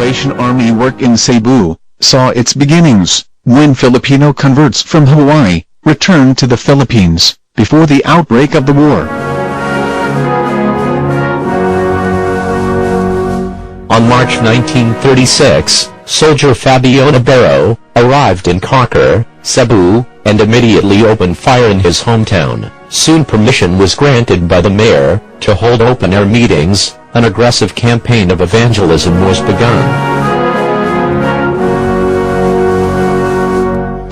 Salvation Army work in Cebu saw its beginnings when Filipino converts from Hawaii returned to the Philippines before the outbreak of the war. On March 1936, soldier Fabio Navarro arrived in Carcar, Cebu, and immediately opened fire in his hometown. Soon permission was granted by the mayor to hold open-air meetings. An aggressive campaign of evangelism was begun.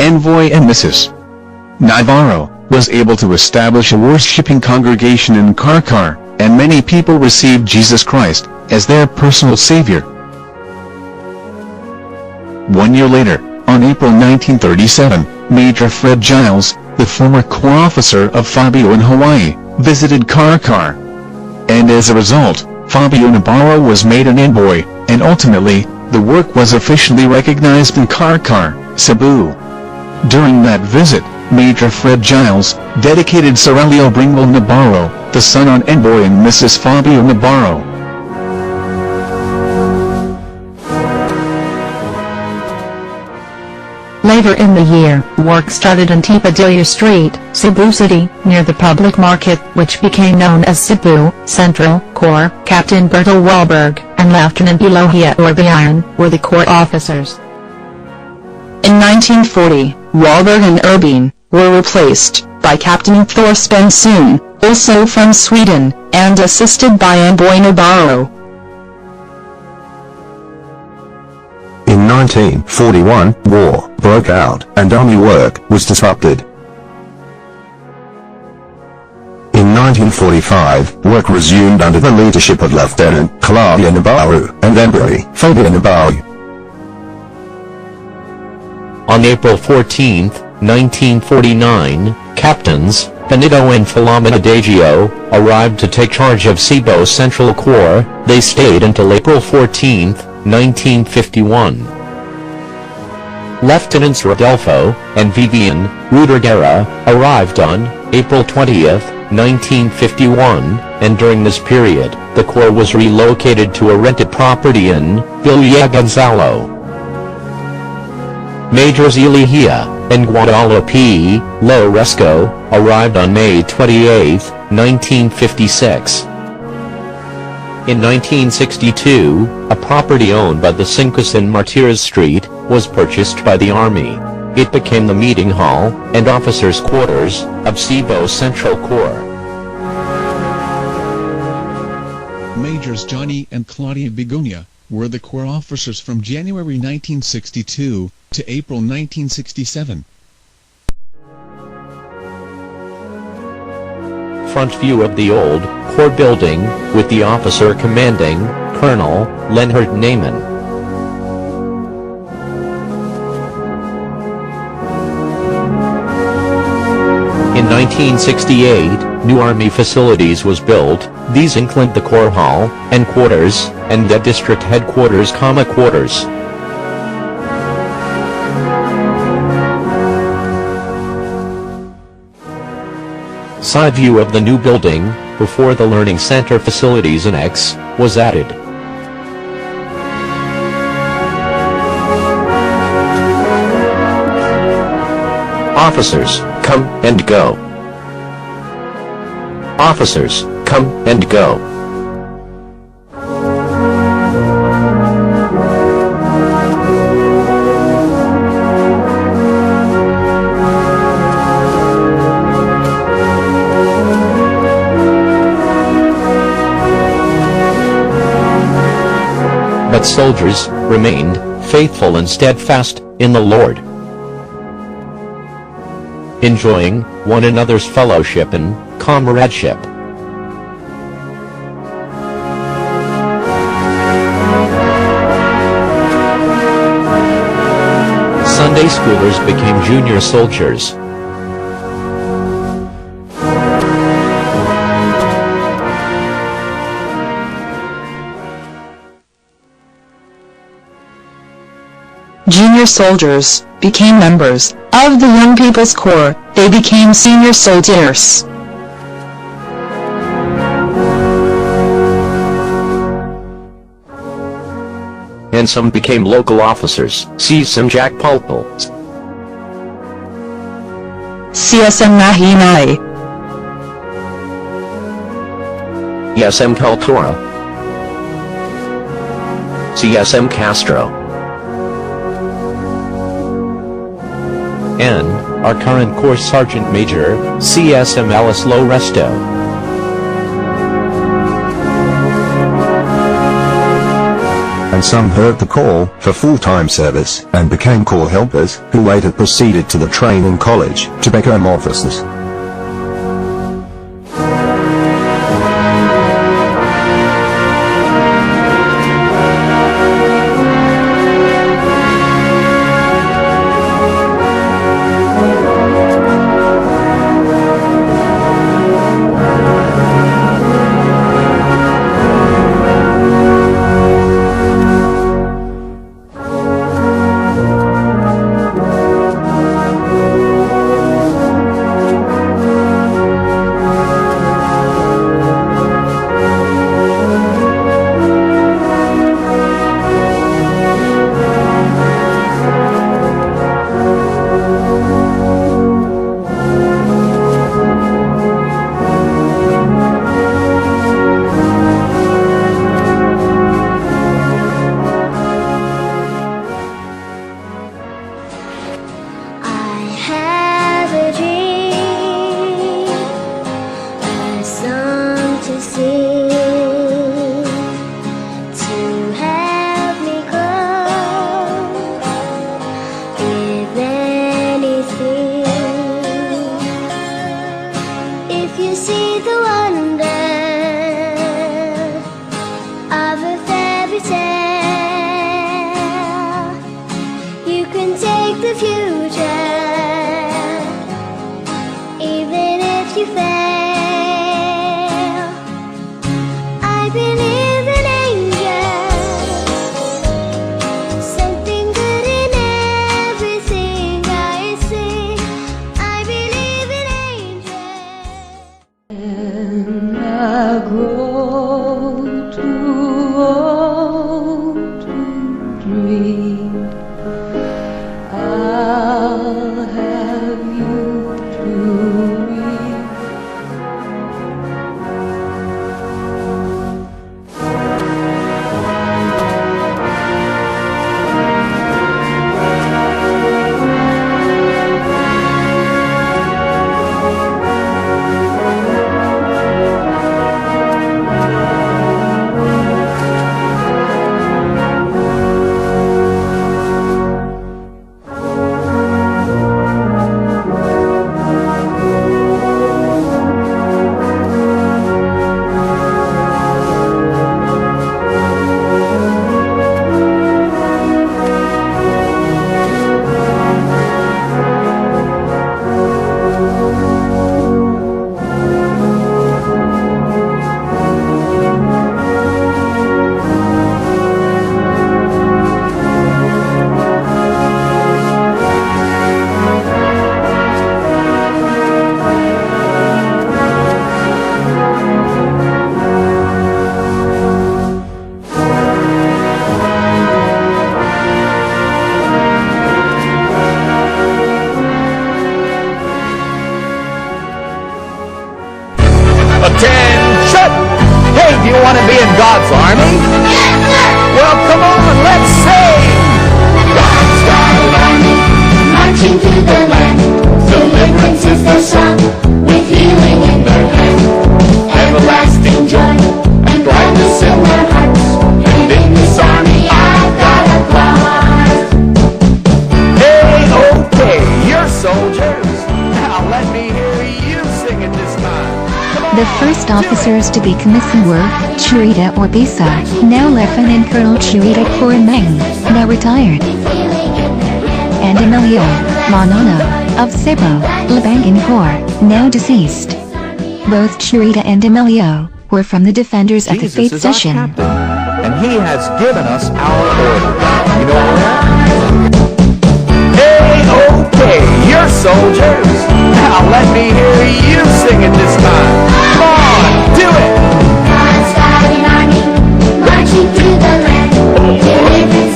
Envoy and Mrs. Navarro was able to establish a worshipping congregation in Carcar, and many people received Jesus Christ as their personal savior. 1 year later, on April 1937, Major Fred Giles, the former Corps officer of Fabio in Hawaii, visited Carcar. And as a result, Fabio Navarro was made an envoy, and ultimately, the work was officially recognized in Carcar, Cebu. During that visit, Major Fred Giles dedicated Sarelio Bringal Navarro, the son of envoy and Mrs. Fabio Navarro. Later in the year, work started on Tipadilla Street, Cebu City, near the public market, which became known as Cebu Central Corps. Captain Bertel Wahlberg and Lieutenant Elohia Urbian were the Corps officers. In 1940, Wahlberg and Urbian were replaced by Captain Thor Svensson, also from Sweden, and assisted by Envoy Navarro. In 1941, war broke out and army work was disrupted. In 1945, work resumed under the leadership of Lieutenant Claudia Navarro and Envoy Fabio Navarro. On April 14, 1949, Captains Benito and Philomena Daggio arrived to take charge of Cebu Central Corps. They stayed until April 14, 1951. Lieutenants Rodolfo and Vivian Ruderguerra arrived on April 20, 1951, and during this period, the Corps was relocated to a rented property in Villa Gonzalo. Majors Elohia and Guadalupe Loresco arrived on May 28, 1956. In 1962, a property owned by the Cinco San Martires Street was purchased by the Army. It became the meeting hall and officers' quarters of Cebu Central Corps. Majors Johnny and Claudia Begonia were the Corps officers from January 1962 to April 1967. Front view of the old Corps building, with the officer commanding, Colonel Leonard Neyman. In 1968, new Army facilities was built. These include the Corps Hall and Quarters, and the District Headquarters, Quarters. Side view of the new building, before the Learning Center facilities annex was added. Officers, come and go. Officers, come and go. But soldiers remained faithful and steadfast in the Lord, enjoying one another's fellowship and comradeship. Sunday schoolers became junior soldiers. Junior soldiers became members of the Young People's Corps. They became senior soldiers. and some became local officers. CSM Jack Pulpel. CSM Mahinay. CSM Cultura. CSM Castro. And our current Course Sergeant Major, CSM Alice Loresto. And some heard the call for full-time service and became call helpers, who later proceeded to the training college to become officers. Attention! Hey, do you want to be in God's army? Yes, sir! Well, come on, let's sing! God's got an army, marching to the land. Deliverance is their song, with healing in their hand. Everlasting joy, and gladness in their hearts. And in this army I've got a part. Hey, okay, you're soldiers. Now let me hear you sing it this time. The first officers to be commissioned were Chirita Orbisa, now Lieutenant Colonel Chirita Coramang, now retired, and Emilio Manona, of Cebu, Labangan Corps, now deceased. Both Chirita and Emilio were from the Defenders at the Jesus Faith is our Session. captain, and he has given us our order. You know that? Hey, okay, you're soldiers. Now let me hear you sing it this time. Come on, do it! God's got an army, marching to the land. Deliverance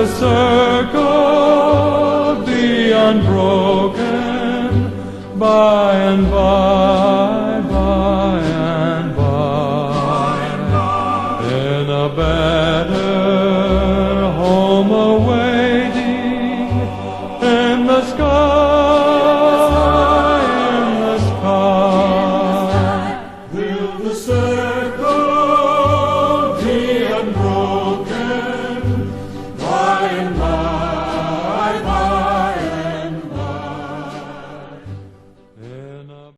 the circle be unbroken by and by, by and by, in a better home awaiting in the sky.